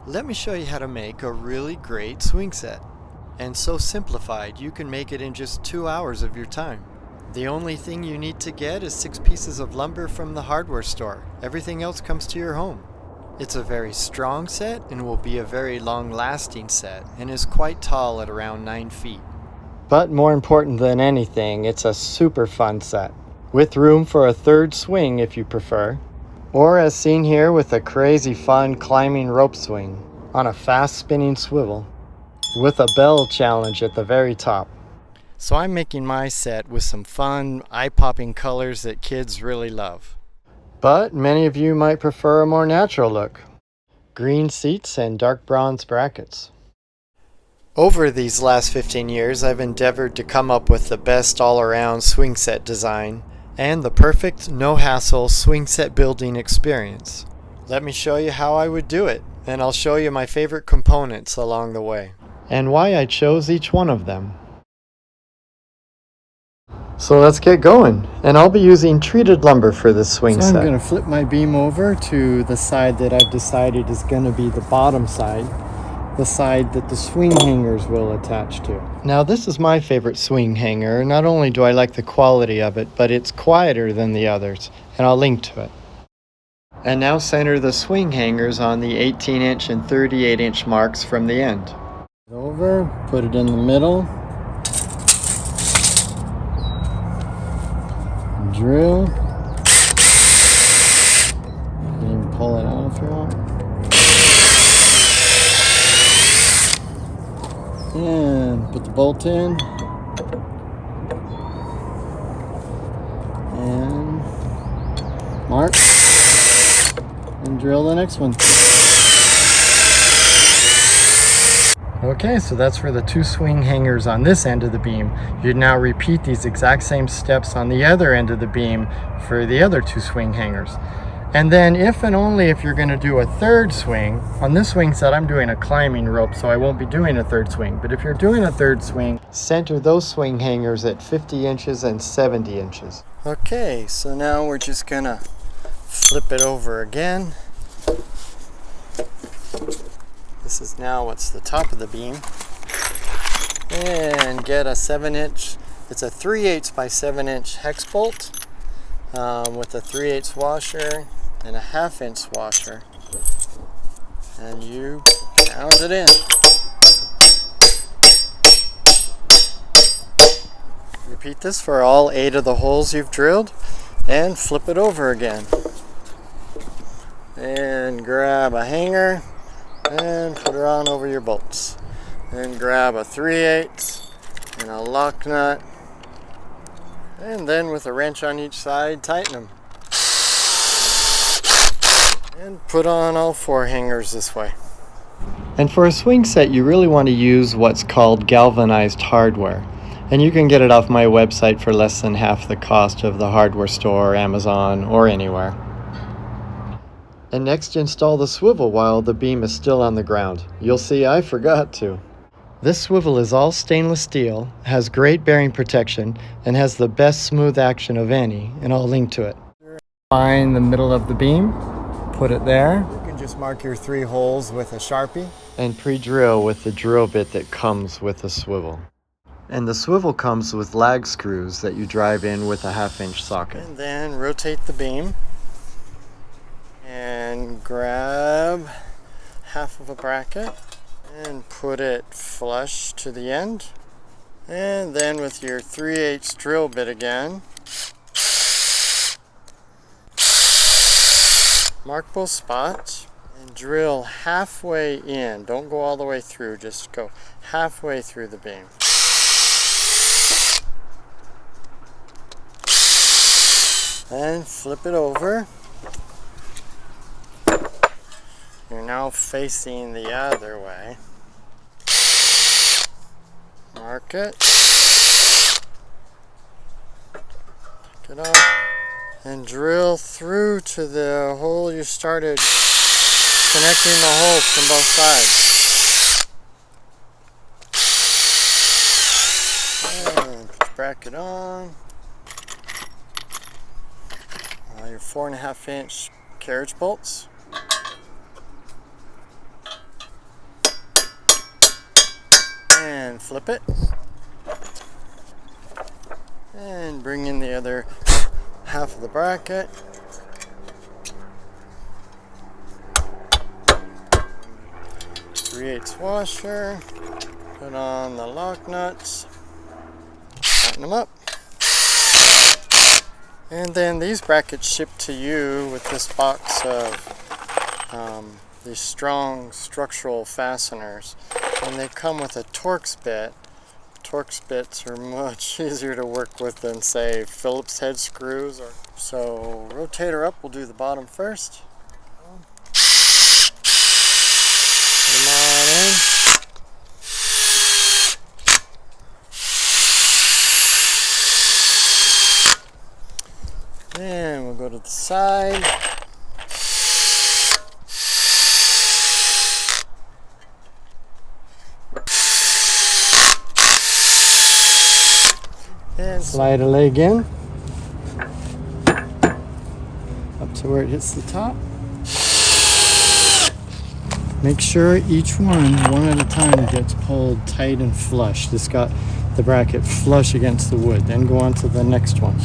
Let me show you how to make a really great swing set. And so simplified, you can make it in just 2 hours of your time. The only thing you need to get is 6 pieces of lumber from the hardware store. Everything else comes to your home. It's a very strong set and will be a very long-lasting set and is quite tall at around 9 feet. But more important than anything, it's a super fun set, with room for a third swing if you prefer, or as seen here with a crazy fun climbing rope swing on a fast spinning swivel, with a bell challenge at the very top. So I'm making my set with some fun, eye-popping colors that kids really love. But many of you might prefer a more natural look. Green seats and dark bronze brackets. Over these last 15 years, I've endeavored to come up with the best all-around swing set design and the perfect, no-hassle swing set building experience. Let me show you how I would do it, and I'll show you my favorite components along the way. And why I chose each one of them. So let's get going, and I'll be using treated lumber for this swing set. So I'm going to flip my beam over to the side that I've decided is going to be the bottom side, the side that the swing hangers will attach to. Now this is my favorite swing hanger. Not only do I like the quality of it, but it's quieter than the others, and I'll link to it. And now center the swing hangers on the 18-inch and 38-inch marks from the end. Over, put it in the middle. Drill. You can even pull it out if you want. And put the bolt in. And mark. And drill the next one. Okay, so that's for the 2 swing hangers on this end of the beam. You'd now repeat these exact same steps on the other end of the beam for the other 2 swing hangers. And then if and only if you're going to do a third swing, on this swing set I'm doing a climbing rope, so I won't be doing a third swing. But if you're doing a third swing, center those swing hangers at 50 inches and 70 inches. Okay, so now we're just going to flip it over again. This is now what's the top of the beam. And get a 7-inch, it's a 3/8 by 7-inch hex bolt with a 3/8 washer and a 1/2-inch washer. And you pound it in. Repeat this for all 8 of the holes you've drilled and flip it over again. And grab a hanger and put her on over your bolts. Then grab a 3/8 and a lock nut, and then with a wrench on each side tighten them. And put on all 4 hangers this way. And for a swing set, you really want to use what's called galvanized hardware. And you can get it off my website for less than half the cost of the hardware store, Amazon, or anywhere. And next install the swivel while the beam is still on the ground. You'll see I forgot to. This swivel is all stainless steel, has great bearing protection, and has the best smooth action of any, and I'll link to it. Find the middle of the beam, put it there. You can just mark your 3 holes with a Sharpie. And pre-drill with the drill bit that comes with the swivel. And the swivel comes with lag screws that you drive in with a 1/2-inch socket. And then rotate the beam. And grab half of a bracket and put it flush to the end. And then with your 3/8 drill bit again, mark both spots and drill halfway in. Don't go all the way through, just go halfway through the beam. And flip it over. You're now facing the other way. Mark it. Take it off. And drill through to the hole you started, connecting the holes from both sides. And put the bracket on. Your 4.5-inch carriage bolts. and flip it. And bring in the other half of the bracket. 3/8 washer. Put on the lock nuts. Tighten them up. And then these brackets ship to you with this box of these strong structural fasteners. And they come with a Torx bit. Torx bits are much easier to work with than, say, Phillips head screws. So rotate her up. We'll do the bottom first. Put them on in. Then we'll go to the side. And slide a leg in up to where it hits the top. Make sure each one at a time, gets pulled tight and flush. This got the bracket flush against the wood. Then go on to the next one.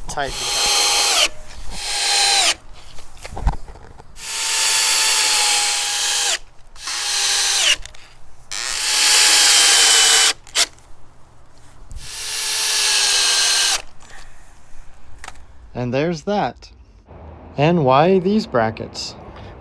Tight. And there's that. And why these brackets?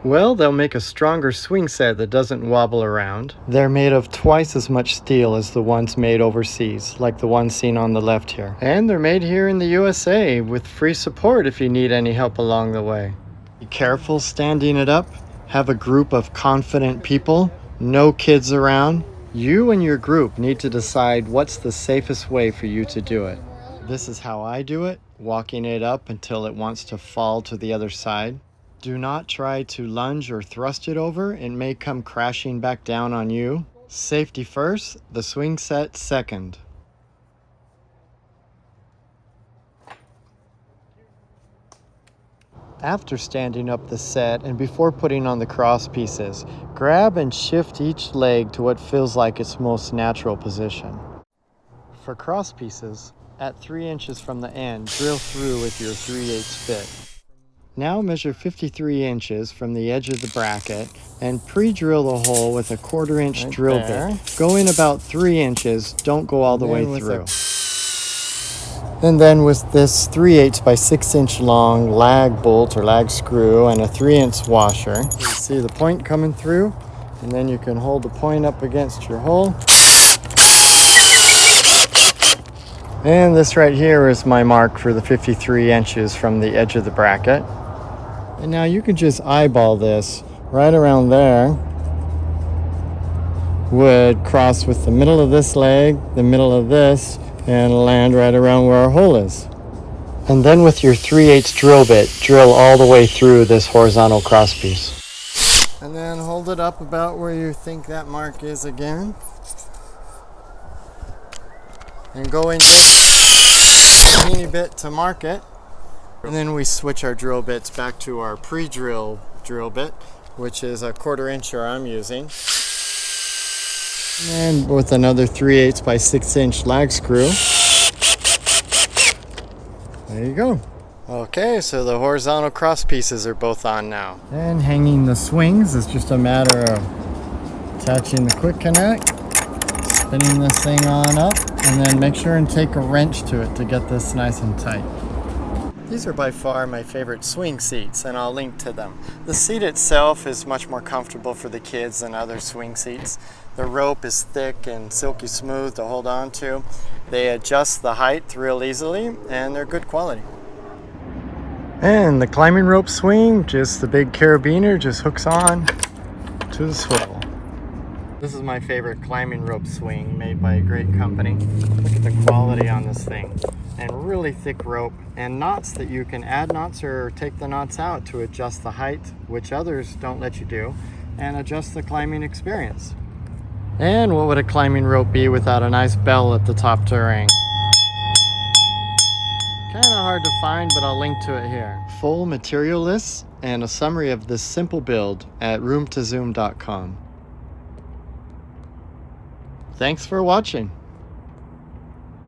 Well, they'll make a stronger swing set that doesn't wobble around. They're made of twice as much steel as the ones made overseas, like the one seen on the left here. And they're made here in the USA with free support if you need any help along the way. Be careful standing it up. Have a group of confident people, no kids around. You and your group need to decide what's the safest way for you to do it. This is how I do it, walking it up until it wants to fall to the other side. Do not try to lunge or thrust it over. It may come crashing back down on you. Safety first, the swing set second. After standing up the set and before putting on the cross pieces, grab and shift each leg to what feels like its most natural position. For cross pieces, at 3 inches from the end, drill through with your 3/8 bit. Now measure 53 inches from the edge of the bracket and pre-drill the hole with a 1/4 inch drill bit. Go in about 3 inches, don't go all the way through. And then with this 3/8 by 6 inch long lag bolt or lag screw and a 3/8 washer, you see the point coming through, and then you can hold the point up against your hole. And this right here is my mark for the 53 inches from the edge of the bracket. And now you can just eyeball this right around there. Would cross with the middle of this leg, the middle of this, and land right around where our hole is. And then with your 3/8 drill bit, drill all the way through this horizontal crosspiece. And then hold it up about where you think that mark is again. And go in just a teeny bit to mark it. And then we switch our drill bits back to our pre-drill drill bit, which is a 1/4 incher I'm using. And with another 3/8 by 6 inch lag screw. There you go. Okay, so the horizontal cross pieces are both on now. And hanging the swings is just a matter of attaching the quick connect, spinning this thing on up, and then make sure and take a wrench to it to get this nice and tight. These are by far my favorite swing seats, and I'll link to them. The seat itself is much more comfortable for the kids than other swing seats. The rope is thick and silky smooth to hold on to. They adjust the height real easily, and they're good quality. And the climbing rope swing, just the big carabiner, just hooks on to the swivel. This is my favorite climbing rope swing, made by a great company. Look at the quality on this thing. And really thick rope, and knots that you can add knots or take the knots out to adjust the height, which others don't let you do, and adjust the climbing experience. And what would a climbing rope be without a nice bell at the top to ring? Kind of hard to find, but I'll link to it here. Full material lists and a summary of this simple build at roomtozoom.com. Thanks for watching.